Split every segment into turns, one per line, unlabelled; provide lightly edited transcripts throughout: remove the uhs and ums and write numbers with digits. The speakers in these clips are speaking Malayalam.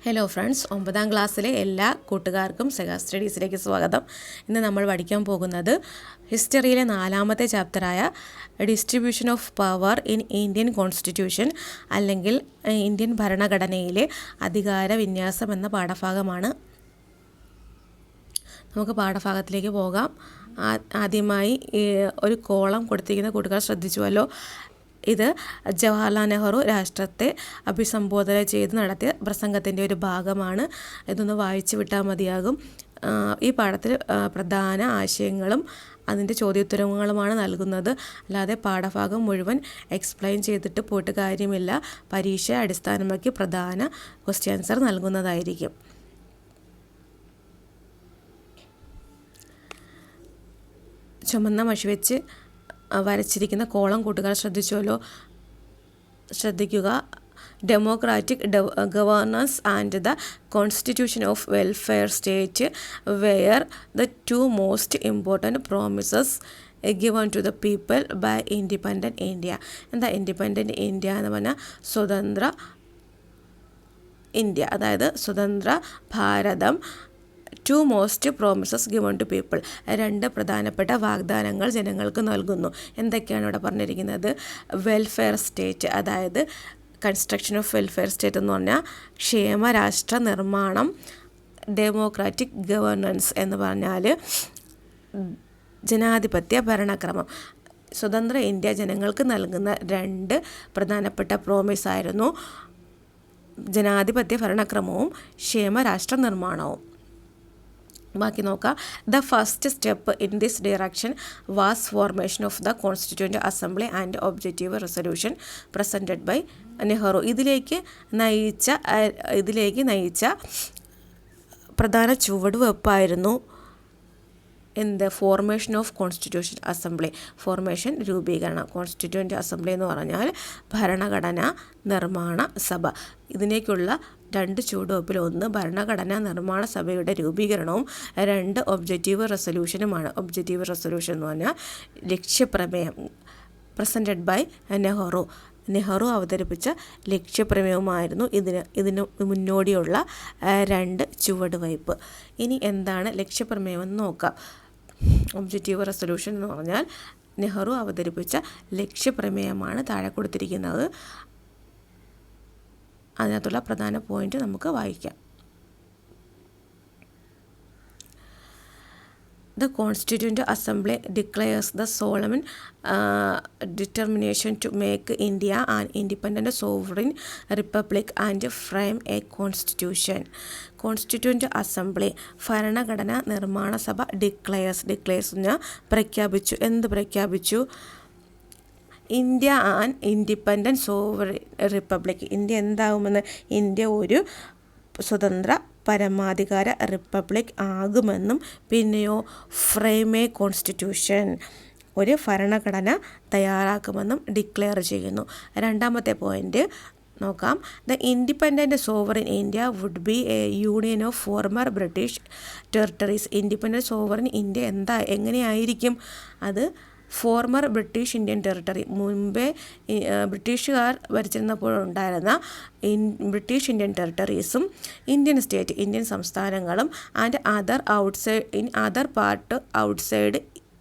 ഹലോ ഫ്രണ്ട്സ്, 9ാം ക്ലാസ്സിലെ എല്ലാ കൂട്ടുകാർക്കും സെഗാ സ്റ്റഡീസിലേക്ക് സ്വാഗതം. ഇന്ന് നമ്മൾ പഠിക്കാൻ പോകുന്നത് ഹിസ്റ്ററിയിലെ 4ാമത്തെ ചാപ്റ്ററായ distribution of power in Indian constitution അല്ലെങ്കിൽ ഇന്ത്യൻ ഭരണഘടനയിലെ അധികാര വിന്യാസം എന്ന പാഠഭാഗമാണ്. നമുക്ക് പാഠഭാഗത്തിലേക്ക് പോകാം. ആദ്യമായി ഒരു കോളം കൊടുത്തിരിക്കുന്ന കൂട്ടുകാർ ശ്രദ്ധിച്ചുവല്ലോ. ഇത് ജവഹർലാൽ നെഹ്റു രാഷ്ട്രത്തെ അഭിസംബോധന ചെയ്ത് നടത്തിയ പ്രസംഗത്തിൻ്റെ ഒരു ഭാഗമാണ്. ഇതൊന്ന് വായിച്ചു വിട്ടാൽ മതിയാകും. ഈ പാഠത്തിൽ പ്രധാന ആശയങ്ങളും അതിൻ്റെ ചോദ്യോത്തരങ്ങളുമാണ് നൽകുന്നത്. അല്ലാതെ പാഠഭാഗം മുഴുവൻ എക്സ്പ്ലെയിൻ ചെയ്തിട്ട് പോയിട്ട് കാര്യമില്ല. പരീക്ഷ അടിസ്ഥാനമാക്കി പ്രധാന ക്വസ്റ്റ്യൻ ആൻസർ നൽകുന്നതായിരിക്കും. ചുമന്ന മഷി വെച്ച് വരച്ചിരിക്കുന്ന കോളം കൂട്ടുകാർ ശ്രദ്ധിക്കുക. Democratic governance and the constitution of welfare state where the two most important promises given to the people by independent India. എന്താ ഇൻഡിപെൻഡൻറ്റ് ഇന്ത്യ എന്ന് പറഞ്ഞാൽ സ്വതന്ത്ര ഇന്ത്യ, അതായത് സ്വതന്ത്ര ഭാരതം. Two most promises given to people, 2 പ്രധാനപ്പെട്ട വാഗ്ദാനങ്ങൾ ജനങ്ങൾക്ക് നൽകുന്നു. എന്തൊക്കെയാണ് ഇവിടെ പറഞ്ഞിരിക്കുന്നത്? വെൽഫെയർ സ്റ്റേറ്റ്, അതായത് കൺസ്ട്രക്ഷൻ ഓഫ് വെൽഫെയർ സ്റ്റേറ്റ് എന്ന് പറഞ്ഞാൽ ക്ഷേമരാഷ്ട്ര നിർമ്മാണം. ഡെമോക്രാറ്റിക് ഗവർണൻസ് എന്ന് പറഞ്ഞാൽ ജനാധിപത്യ ഭരണക്രമം. സ്വതന്ത്ര ഇന്ത്യ ജനങ്ങൾക്ക് നൽകുന്ന 2 പ്രധാനപ്പെട്ട പ്രോമിസായിരുന്നു ജനാധിപത്യ ഭരണക്രമവും ക്ഷേമരാഷ്ട്ര നിർമ്മാണവും. ബാക്കി നോക്കാം. The first step in this direction was formation of the constituent assembly and objective resolution presented by Nehru. ഇതിലേക്ക് നയിച്ച പ്രധാന ചുവടുവെപ്പായിരുന്നു formation of constitution assembly. Formation, രൂപീകരണം. കോൺസ്റ്റിറ്റ്യൂവൻ്റ് അസംബ്ലി എന്ന് പറഞ്ഞാൽ ഭരണഘടനാ നിർമ്മാണ സഭ. ഇതിലേക്കുള്ള 2 ചുവടുവെപ്പിൽ 1 ഭരണഘടനാ നിർമ്മാണ സഭയുടെ രൂപീകരണവും 2 ഒബ്ജക്റ്റീവ് റെസൊല്യൂഷനുമാണ്. ഒബ്ജക്റ്റീവ് റെസൊല്യൂഷൻ എന്ന് പറഞ്ഞാൽ ലക്ഷ്യപ്രമേയം. പ്രസൻറ്റഡ് ബൈ നെഹ്റു അവതരിപ്പിച്ച ലക്ഷ്യപ്രമേയവുമായിരുന്നു ഇതിന് മുന്നോടിയുള്ള 2 ചുവടുവയ്പ്. ഇനി എന്താണ് ലക്ഷ്യപ്രമേയം എന്ന് നോക്കാം. ഒബ്ജക്റ്റീവ് റെസൊല്യൂഷൻ എന്ന് പറഞ്ഞാൽ നെഹ്റു അവതരിപ്പിച്ച ലക്ഷ്യപ്രമേയമാണ് താഴെ കൊടുത്തിരിക്കുന്നത്. അതിനകത്തുള്ള പ്രധാന പോയിന്റ് നമുക്ക് വായിക്കാം. The Constituent Assembly declares the solemn determination to make India an independent sovereign republic and frame a constitution. Constituent Assembly ഭരണഘടനാ നിർമ്മാണ സഭ ഡിക്ലെയർസ് പ്രഖ്യാപിച്ചു. എന്ത് പ്രഖ്യാപിച്ചു? India an independent sovereign republic. India എന്താകുമെന്ന്? ഇന്ത്യ ഒരു സ്വതന്ത്ര പരമാധികാര റിപ്പബ്ലിക് ആകുമെന്നും പിന്നെയോ ഫ്രെയിം എ കോൺസ്റ്റിറ്റ്യൂഷൻ, ഒരു ഭരണഘടന തയ്യാറാക്കുമെന്നും ഡിക്ലെയർ ചെയ്യുന്നു. 2ാമത്തെ പോയിന്റ് നോക്കാം. The independent sovereign India would be a union of former British territories. Independent sovereign India എങ്ങനെയായിരിക്കും? അത് ഫോർമർ ബ്രിട്ടീഷ് ഇന്ത്യൻ ടെറിട്ടറി, മുൻപേ ബ്രിട്ടീഷുകാർ ഭരിച്ചിരുന്നപ്പോഴുണ്ടായിരുന്ന ബ്രിട്ടീഷ് ഇന്ത്യൻ ടെറിട്ടറീസും ഇന്ത്യൻ സ്റ്റേറ്റ്, ഇന്ത്യൻ സംസ്ഥാനങ്ങളും and other part outside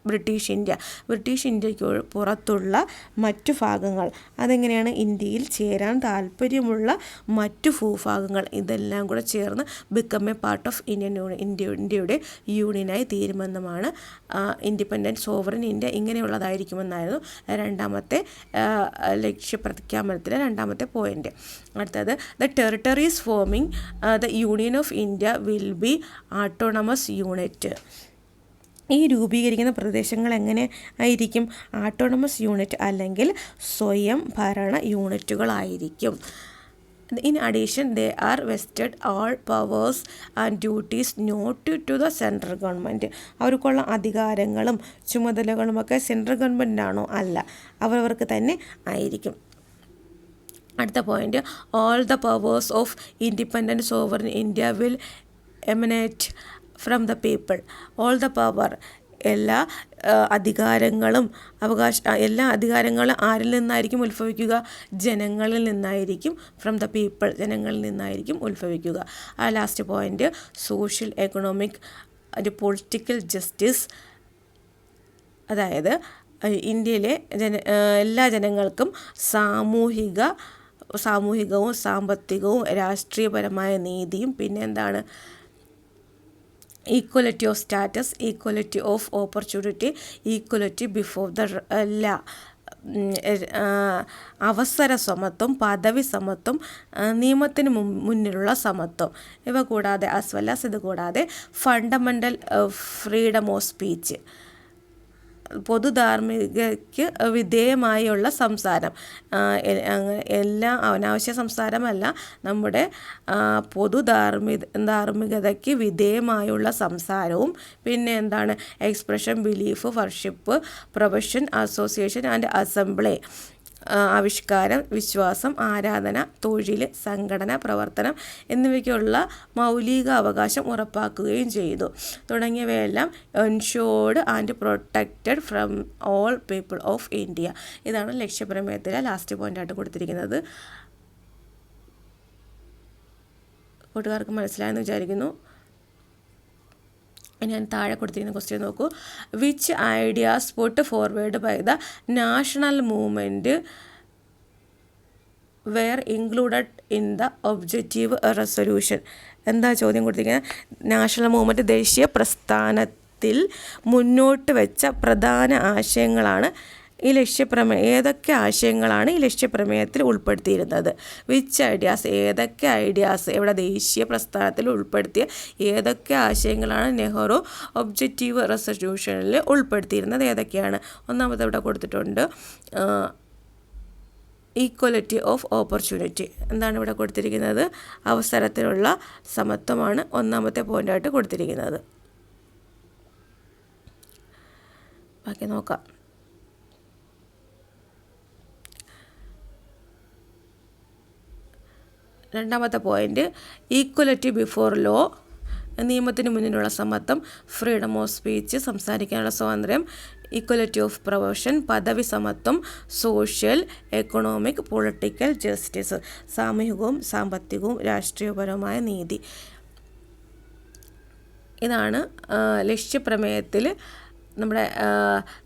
British ഇന്ത്യക്ക് പുറത്തുള്ള മറ്റു ഭാഗങ്ങൾ. അതെങ്ങനെയാണ്? ഇന്ത്യയിൽ ചേരാൻ താല്പര്യമുള്ള മറ്റു ഭൂഭാഗങ്ങൾ. ഇതെല്ലാം കൂടെ ചേർന്ന് ബിക്കം എ പാർട്ട് ഓഫ് ഇന്ത്യയുടെ യൂണിയനായി തീരുമെന്നുമാണ്. ഇൻഡിപെൻഡൻറ്റ് സോവറിൻ ഇന്ത്യ ഇങ്ങനെയുള്ളതായിരിക്കുമെന്നായിരുന്നു 2ാമത്തെ ലക്ഷ്യപ്രഖ്യാപനത്തിലെ 2ാമത്തെ പോയിന്റ്. അടുത്തത്, the territories forming the union of India will be autonomous unit. ഈ രൂപീകരിക്കുന്ന പ്രദേശങ്ങൾ എങ്ങനെ ആയിരിക്കും? ആട്ടോണമസ് യൂണിറ്റ് അല്ലെങ്കിൽ സ്വയം ഭരണ യൂണിറ്റുകളായിരിക്കും. In addition they are vested all powers and duties not to the central government. അവർക്കുള്ള അധികാരങ്ങളും ചുമതലകളുമൊക്കെ സെൻട്രൽ ഗവൺമെൻറ്റിനാണോ? അല്ല, അവരവർക്ക് തന്നെ ആയിരിക്കും. അടുത്ത point, all the powers of independent sovereign India will emanate from the people. All the power, എല്ലാ അധികാരങ്ങളും ആരിൽ നിന്നായിരിക്കും ഉത്ഭവിക്കുക? ജനങ്ങളിൽ നിന്നായിരിക്കും. ഫ്രം ദ പീപ്പിൾ, ജനങ്ങളിൽ നിന്നായിരിക്കും ഉത്ഭവിക്കുക. Last point, social, economic and political justice. അതായത് ഇന്ത്യയിലെ എല്ലാ ജനങ്ങൾക്കും സാമൂഹികവും സാമ്പത്തികവും രാഷ്ട്രീയപരമായ നീതിയും പിന്നെ എന്താണ് equality of status, equality of opportunity, equality before the ലാ, അവസര സമത്വം, പദവി സമത്വം, നിയമത്തിന് മുന്നിലുള്ള സമത്വം, ഇവ കൂടാതെ ഇത് കൂടാതെ ഫണ്ടമെൻ്റൽ ഫ്രീഡം ഓഫ് സ്പീച്ച്, പൊതുധാർമ്മികതയ്ക്ക് വിധേയമായുള്ള സംസാരം. എല്ലാ അനാവശ്യ സംസാരമല്ല, നമ്മുടെ ധാർമ്മികതയ്ക്ക് വിധേയമായുള്ള സംസാരവും പിന്നെ എന്താണ് expression, belief, worship, profession, association and assembly, ആവിഷ്കാരം, വിശ്വാസം, ആരാധന, തൊഴിൽ, സംഘടന, പ്രവർത്തനം എന്നിവയ്ക്കുള്ള മൗലിക അവകാശം ഉറപ്പാക്കുകയും ചെയ്തു. തുടങ്ങിയവയെല്ലാം എൻഷോർഡ് and protected from all people of India. ഇതാണ് ലക്ഷ്യപ്രമേയത്തിലെ ലാസ്റ്റ് പോയിൻ്റായിട്ട് കൊടുത്തിരിക്കുന്നത്. കൂട്ടുകാർക്ക് മനസ്സിലായെന്ന് വിചാരിക്കുന്നു. ഞാൻ താഴെ കൊടുത്തിരിക്കുന്ന ക്വസ്റ്റ്യൻ നോക്കൂ. Which ideas put forward by the national movement were included in the objective resolution? എന്താ ചോദ്യം കൊടുത്തിരിക്കുന്നത്? നാഷണൽ മൂവ്മെൻറ്റ്, ദേശീയ പ്രസ്ഥാനത്തിൽ മുന്നോട്ട് വെച്ച പ്രധാന ആശയങ്ങളാണ് ഈ ഏതൊക്കെ ആശയങ്ങളാണ് ഈ ലക്ഷ്യപ്രമേയത്തിൽ ഉൾപ്പെടുത്തിയിരുന്നത്? വിച്ച് ഐഡിയാസ്, ഏതൊക്കെ ഐഡിയാസ് ഇവിടെ ദേശീയ പ്രസ്ഥാനത്തിൽ ഉൾപ്പെടുത്തിയ ഏതൊക്കെ ആശയങ്ങളാണ് നെഹ്റു ഒബ്ജക്റ്റീവ് റെസൊല്യൂഷനിൽ ഉൾപ്പെടുത്തിയിരുന്നത്? ഏതൊക്കെയാണ്? ഒന്നാമത് ഇവിടെ കൊടുത്തിട്ടുണ്ട് ഈക്വലിറ്റി ഓഫ് ഓപ്പർച്യൂണിറ്റി. എന്താണ് ഇവിടെ കൊടുത്തിരിക്കുന്നത്? അവസരത്തിനുള്ള സമത്വമാണ് ഒന്നാമത്തെ പോയിൻ്റായിട്ട് കൊടുത്തിരിക്കുന്നത്. ബാക്കി നോക്കാം. രണ്ടാമത്തെ പോയിൻ്റ്, ഈക്വലിറ്റി ബിഫോർ ലോ, നിയമത്തിന് മുന്നിലുള്ള സമത്വം, ഫ്രീഡം ഓഫ് സ്പീച്ച്, സംസാരിക്കാനുള്ള സ്വാതന്ത്ര്യം, ഈക്വലിറ്റി ഓഫ് പ്രൊഫഷൻ, പദവി സമത്വം, സോഷ്യൽ, എക്കണോമിക്, പൊളിറ്റിക്കൽ ജസ്റ്റിസ്, സാമൂഹികവും സാമ്പത്തികവും രാഷ്ട്രീയപരമായ നീതി. ഇതാണ് ലക്ഷ്യപ്രമേയത്തിൽ നമ്മുടെ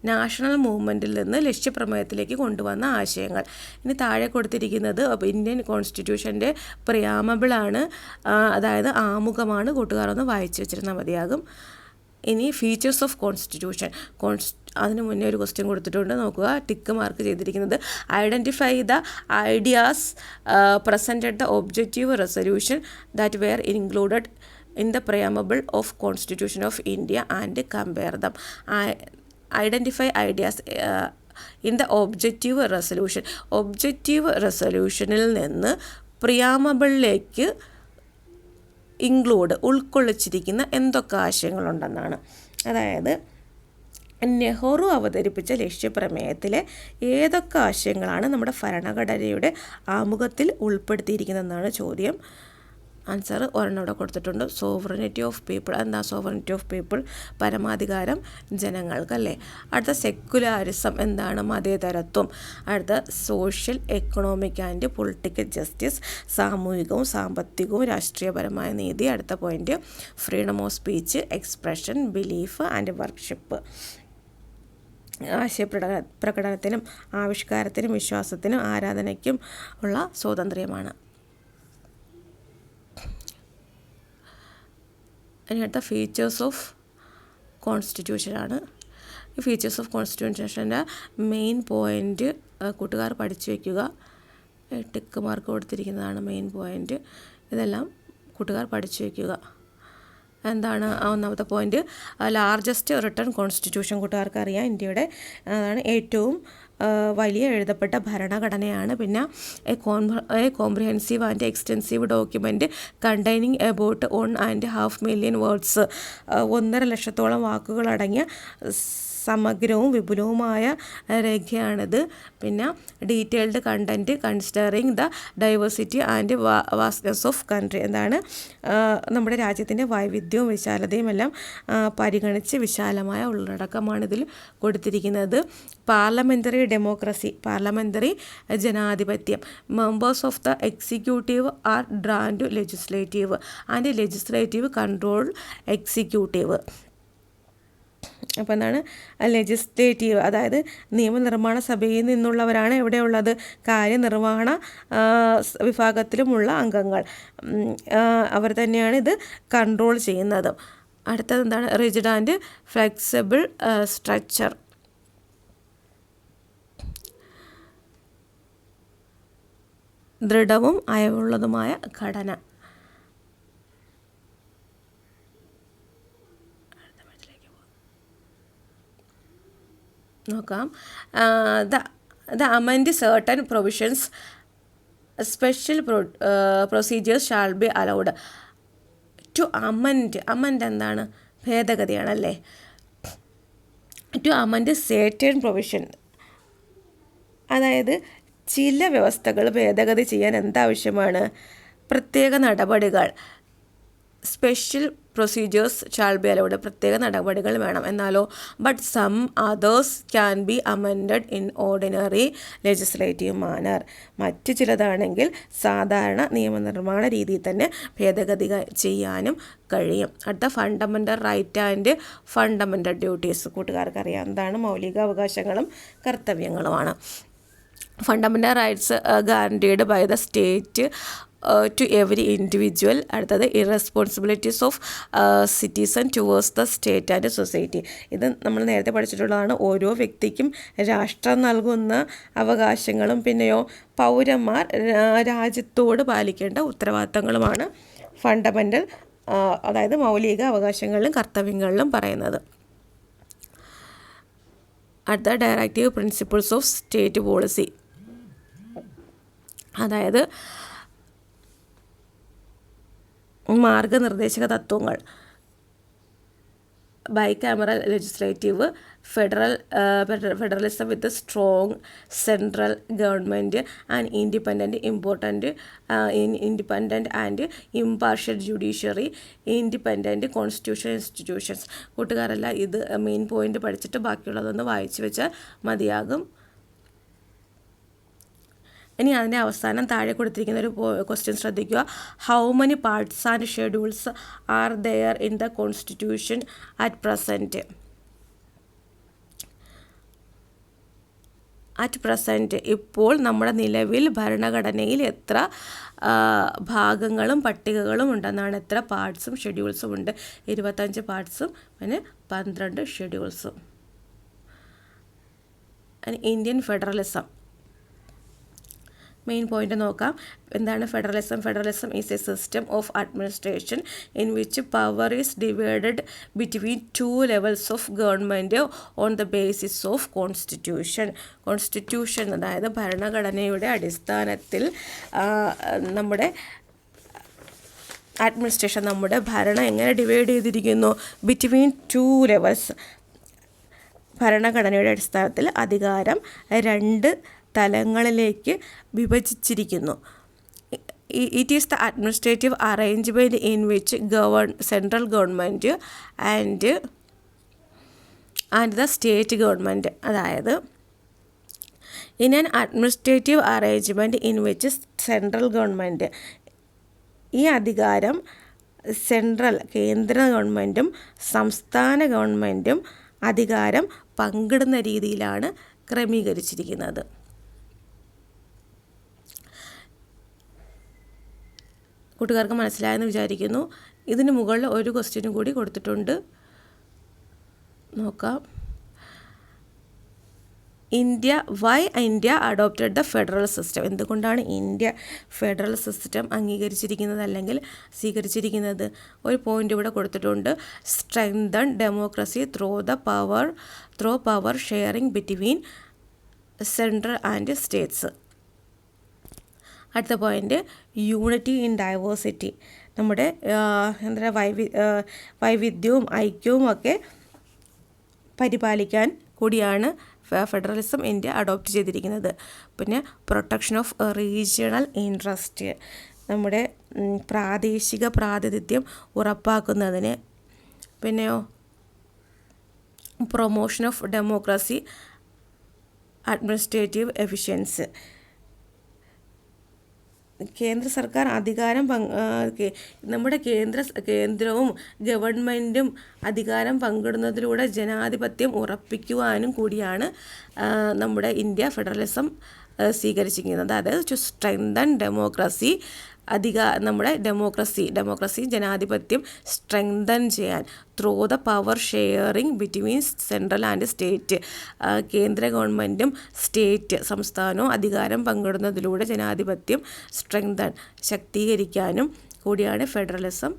നാഷണൽ മൂവ്മെൻറ്റിൽ നിന്ന് ലക്ഷ്യപ്രമേയത്തിലേക്ക് കൊണ്ടുവന്ന ആശയങ്ങൾ. ഇനി താഴെ കൊടുത്തിരിക്കുന്നത് ഇന്ത്യൻ കോൺസ്റ്റിറ്റ്യൂഷൻ്റെ പ്രിയാമബിളാണ്, അതായത് ആമുഖമാണ്. കൂട്ടുകാരൊന്ന് വായിച്ചു വെച്ചിരുന്നാൽ മതിയാകും. ഇനി ഫീച്ചേഴ്സ് ഓഫ് കോൺസ്റ്റിറ്റ്യൂഷൻ, അതിന് മുന്നേ ഒരു ക്വസ്റ്റ്യൻ കൊടുത്തിട്ടുണ്ട്, നോക്കുക. ടിക്ക് മാർക്ക് ചെയ്തിരിക്കുന്നത് identify the ideas presented the objective resolution that were included in the preamble of Constitution of India and compare them. Identify ideas in the objective resolution. Objective റെസൊല്യൂഷനിൽ നിന്ന് പ്രിയാമബിളിലേക്ക് ഉൾക്കൊള്ളിച്ചിരിക്കുന്ന എന്തൊക്കെ ആശയങ്ങളുണ്ടെന്നാണ്. അതായത് നെഹ്റു അവതരിപ്പിച്ച ലക്ഷ്യപ്രമേയത്തിലെ ഏതൊക്കെ ആശയങ്ങളാണ് നമ്മുടെ ഭരണഘടനയുടെ ആമുഖത്തിൽ ഉൾപ്പെടുത്തിയിരിക്കുന്നതെന്നാണ് ചോദ്യം. ആൻസർ ഒരെണ്ണം ഇവിടെ കൊടുത്തിട്ടുണ്ട്. Sovereignty of people. എന്താ സോവറിനിറ്റി ഓഫ് പീപ്പിൾ? പരമാധികാരം ജനങ്ങൾക്കല്ലേ. അടുത്ത സെക്കുലാരിസം, എന്താണ്? മതേതരത്വം. അടുത്ത social, economic and political justice, സാമൂഹികവും സാമ്പത്തികവും രാഷ്ട്രീയപരമായ നീതി. അടുത്ത point, freedom of speech, expression, belief and worship. ആശയപ്രകടനത്തിനും ആവിഷ്കാരത്തിനും വിശ്വാസത്തിനും ആരാധനയ്ക്കും ഉള്ള സ്വാതന്ത്ര്യമാണ്. ഇനി അടുത്ത ഫീച്ചേഴ്സ് ഓഫ് കോൺസ്റ്റിറ്റ്യൂഷനാണ്. ഈ ഫീച്ചേഴ്സ് ഓഫ് കോൺസ്റ്റിറ്റ്യൂഷൻ്റെ മെയിൻ പോയിൻ്റ് കൂട്ടുകാർ പഠിച്ചു വയ്ക്കുക. ടിക്ക് മാർക്ക് കൊടുത്തിരിക്കുന്നതാണ് മെയിൻ പോയിൻ്റ്. ഇതെല്ലാം കൂട്ടുകാർ പഠിച്ചു വയ്ക്കുക. എന്താണ് ഒന്നാമത്തെ പോയിൻ്റ്? Largest written constitution. കൂട്ടുകാർക്ക് അറിയാം, ഇന്ത്യയുടെ അതാണ് ഏറ്റവും വലിയ എഴുതപ്പെട്ട ഭരണഘടനയാണ്. പിന്നെ A comprehensive and extensive document containing about 1.5 million words, 1.5 ലക്ഷത്തോളം വാക്കുകളടങ്ങിയ സമഗ്രവും വിപുലവുമായ രേഖയാണിത്. പിന്നെ detailed content considering the diversity and vastness of country. എന്താണ് നമ്മുടെ രാജ്യത്തിൻ്റെ വൈവിധ്യവും വിശാലതയും എല്ലാം പരിഗണിച്ച് വിശാലമായ ഉള്ളടക്കമാണ് ഇതിൽ കൊടുത്തിരിക്കുന്നത്. പാർലമെൻ്ററി ഡെമോക്രസി, പാർലമെൻ്ററി ജനാധിപത്യം. Members of the executive are drawn to legislative and legislative control executive. അപ്പോൾ എന്താണ് ലെജിസ്ലേറ്റീവ്, അതായത് നിയമനിർമ്മാണ സഭയിൽ നിന്നുള്ളവരാണ് എവിടെയുള്ളത്, കാര്യനിർവഹണ വിഭാഗത്തിലുമുള്ള അംഗങ്ങൾ. അവർ തന്നെയാണ് ഇത് കൺട്രോൾ ചെയ്യുന്നത്. അടുത്തത് എന്താണ് റിജിഡ് ആൻഡ് ഫ്ലെക്സിബിൾ സ്ട്രക്ചർ. ദൃഢവും അയവുള്ളതുമായ ഘടന. നോക്കാം. The amend certain provisions special procedures shall be allowed to amend. Amend എന്താണ്? ഭേദഗതിയാണല്ലേ. ടു അമെൻഡ് സർട്ടൻ പ്രൊവിഷൻ, അതായത് ചില വ്യവസ്ഥകൾ ഭേദഗതി ചെയ്യാൻ എന്താവശ്യമാണ്? പ്രത്യേക നടപടികൾ. Special procedures shall be allowed, പ്രത്യേക നടപടികൾ വേണം. എന്നാലോ but some others can be amended in ordinary legislative manner. മറ്റ് ചിലതാണെങ്കിൽ സാധാരണ നിയമനിർമ്മാണ രീതിയിൽ തന്നെ ഭേദഗതി ചെയ്യാനും കഴിയും. അടുത്ത fundamental right and fundamental duties. കൂട്ടുകാർക്ക് അറിയാം എന്താണ് മൗലിക അവകാശങ്ങളും കർത്തവ്യങ്ങളുമാണ്. Fundamental rights guaranteed by the state to every individual. അടുത്തത് responsibilities of citizen towards the state and society. ഇത് നമ്മൾ നേരത്തെ പഠിച്ചിട്ടുള്ളതാണ്. ഓരോ വ്യക്തിക്കും രാഷ്ട്രം നൽകുന്ന അവകാശങ്ങളും പിന്നെയോ പൗരന്മാർ രാജ്യത്തോട് പാലിക്കേണ്ട ഉത്തരവാദിത്തങ്ങളുമാണ് ഫണ്ടമെൻ്റൽ, അതായത് മൗലിക അവകാശങ്ങളിലും കർത്തവ്യങ്ങളിലും പറയുന്നത്. അടുത്ത directive principles of state policy, അതായത് മാർഗനിർദ്ദേശക തത്വങ്ങൾ. Bicameral legislative, federalism with strong central government and independent and impartial judiciary, independent constitution institutions. കൂട്ടുകാരെല്ലാം ഇത് മെയിൻ പോയിൻ്റ് പഠിച്ചിട്ട് ബാക്കിയുള്ളതൊന്ന് വായിച്ചു വെച്ചാൽ മതിയാകും. ഇനി അതിൻ്റെ അവസാനം താഴെ കൊടുത്തിരിക്കുന്ന ഒരു ക്വസ്റ്റ്യൻ ശ്രദ്ധിക്കുക. How many parts and schedules are there in the constitution at present. ഇപ്പോൾ നമ്മുടെ നിലവിൽ ഭരണഘടനയിൽ എത്ര ഭാഗങ്ങളും പട്ടികകളും ഉണ്ടെന്നാണ്. എത്ര പാർട്സും ഷെഡ്യൂൾസും ഉണ്ട്? 25 പാർട്സും പിന്നെ 12 ഷെഡ്യൂൾസും. ഇന്ത്യൻ ഫെഡറലിസം മെയിൻ പോയിൻ്റ് നോക്കാം. എന്താണ് federalism? Federalism is A system of administration in which power is divided between 2 levels of government on the basis of constitution. അതായത് ഭരണഘടനയുടെ അടിസ്ഥാനത്തിൽ നമ്മുടെ അഡ്മിനിസ്ട്രേഷൻ, നമ്മുടെ ഭരണം എങ്ങനെ ഡിവൈഡ് ചെയ്തിരിക്കുന്നു? Between 2 levels. ഭരണഘടനയുടെ അടിസ്ഥാനത്തിൽ അധികാരം 2 തലങ്ങളിലേക്ക് വിഭജിച്ചിരിക്കുന്നു. It is the administrative arrangement in which central government and the state government. അതായത് in an administrative arrangement in which central government, ഈ അധികാരം കേന്ദ്ര ഗവൺമെൻറ്റും സംസ്ഥാന ഗവൺമെൻറ്റും അധികാരം പങ്കിടുന്ന രീതിയിലാണ് ക്രമീകരിച്ചിരിക്കുന്നത്. കൂട്ടുകാർക്ക് മനസ്സിലായെന്ന് വിചാരിക്കുന്നു. ഇതിന് മുകളിൽ ഒരു ക്വസ്റ്റ്യനും കൂടി കൊടുത്തിട്ടുണ്ട്, നോക്കാം. Why India adopted the federal system. എന്തുകൊണ്ടാണ് ഇന്ത്യ ഫെഡറൽ സിസ്റ്റം അംഗീകരിച്ചിരിക്കുന്നത് അല്ലെങ്കിൽ സ്വീകരിച്ചിരിക്കുന്നത്? ഒരു പോയിൻ്റ് ഇവിടെ കൊടുത്തിട്ടുണ്ട്. Strengthen democracy through power sharing between central and states. അടുത്ത പോയിൻ്റ് യൂണിറ്റി ഇൻ ഡൈവേഴ്സിറ്റി. നമ്മുടെ വൈവിധ്യവും ഐക്യവും ഒക്കെ പരിപാലിക്കാൻ കൂടിയാണ് ഫെഡറലിസം ഇന്ത്യ അഡോപ്റ്റ് ചെയ്തിരിക്കുന്നത്. പിന്നെ പ്രൊട്ടക്ഷൻ ഓഫ് റീജിയണൽ ഇൻട്രസ്റ്റ്, നമ്മുടെ പ്രാദേശിക പ്രാതിനിധ്യം ഉറപ്പാക്കുന്നതിന്. പിന്നെയോ promotion of democracy, administrative efficiency. കേന്ദ്ര സർക്കാർ അധികാരം നമ്മുടെ കേന്ദ്രവും ഗവൺമെൻറ്റും അധികാരം പങ്കിടുന്നതിലൂടെ ജനാധിപത്യം ഉറപ്പിക്കുവാനും കൂടിയാണ് നമ്മുടെ ഇന്ത്യ ഫെഡറലിസം സ്വീകരിച്ചിരിക്കുന്നത്. അതായത് ടു സ്ട്രെങ്തൻ ഡെമോക്രസി, നമ്മുടെ ഡെമോക്രസി ജനാധിപത്യം സ്ട്രെങ്തൻ ചെയ്യാൻ through the power sharing between central and state. കേന്ദ്ര ഗവൺമെൻറ്റും സംസ്ഥാനവും അധികാരം പങ്കിടുന്നതിലൂടെ ജനാധിപത്യം സ്ട്രെങ്തൻ ശക്തീകരിക്കാനും കൂടിയാണ് ഫെഡറലിസം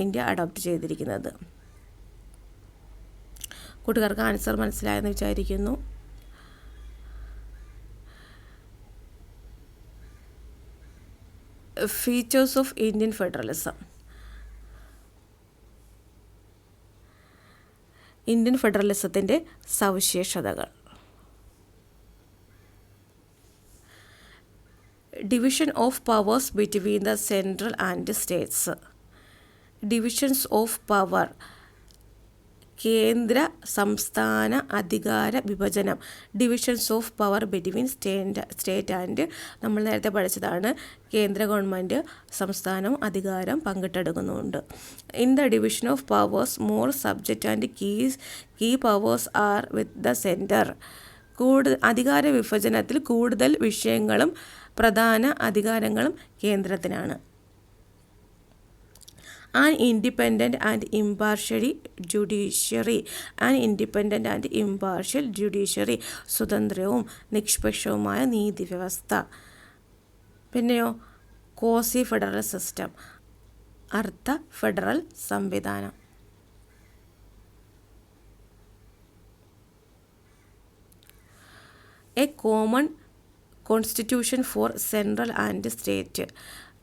ഇന്ത്യ അഡോപ്റ്റ് ചെയ്തിരിക്കുന്നത്. കൂട്ടുകാർക്ക് ആൻസർ മനസ്സിലായെന്ന് വിചാരിക്കുന്നു. Features of Indian federalism. Indian ഫെഡറലിസത്തിൻ്റെ സവിശേഷതകൾ. Division of powers between the central and states. Divisions of power, കേന്ദ്ര സംസ്ഥാന അധികാര വിഭജനം. Divisions of power between state and, നമ്മൾ നേരത്തെ പഠിച്ചതാണ്, കേന്ദ്ര ഗവൺമെൻറ് സംസ്ഥാനം അധികാരം പങ്കിട്ടെടുക്കുന്നുണ്ട്. In the division of powers more subject and key powers are with the centre. അധികാര വിഭജനത്തിൽ കൂടുതൽ വിഷയങ്ങളും പ്രധാന അധികാരങ്ങളും കേന്ദ്രത്തിനാണ്. An independent and impartial judiciary. സ്വതന്ത്രവും നിഷ്പക്ഷവുമായ നീതിവ്യവസ്ഥ. പിന്നെയോ ക്വാസി ഫെഡറൽ സിസ്റ്റം, അർദ്ധ ഫെഡറൽ സംവിധാനം. A common constitution for central and state.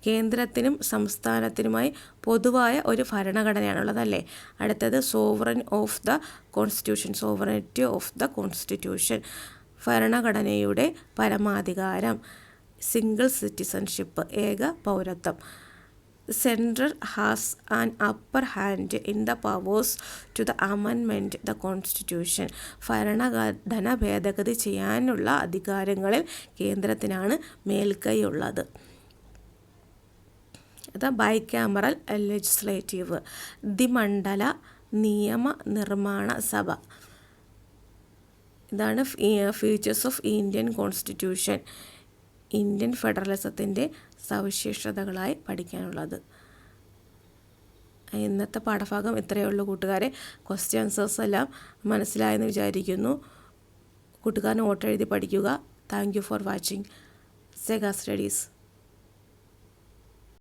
കേന്ദ്രത്തിനും സംസ്ഥാനത്തിനുമായി പൊതുവായ ഒരു ഭരണഘടനയാണുള്ളതല്ലേ. അടുത്തത് sovereign of the constitution, sovereignty of the constitution, ഭരണഘടനയുടെ പരമാധികാരം. സിംഗിൾ സിറ്റിസൺഷിപ്പ്, ഏക പൗരത്വം. Central has an upper hand in the powers to the amendment the constitution. ഭരണഘടന ഭേദഗതി ചെയ്യാനുള്ള അധികാരങ്ങളിൽ കേന്ദ്രത്തിനാണ് മേൽക്കൈയുള്ളത്. ബൈക്യാമറൽ ലെജിസ്ലേറ്റീവ്, ദ്വിമണ്ഡല നിയമ നിർമ്മാണ സഭ. ഇതാണ് features of Indian constitution. Indian ഫെഡറലിസത്തിൻ്റെ സവിശേഷതകളായി പഠിക്കാനുള്ളത്. ഇന്നത്തെ പാഠഭാഗം ഇത്രയേ ഉള്ളൂ കൂട്ടുകാരെ. ക്വസ്റ്റ്യൻ ആൻസേഴ്സ് എല്ലാം മനസ്സിലായെന്ന് വിചാരിക്കുന്നു. കൂട്ടുകാരൻ നോട്ട് എഴുതി പഠിക്കുക. Thank you for watching Sega studies.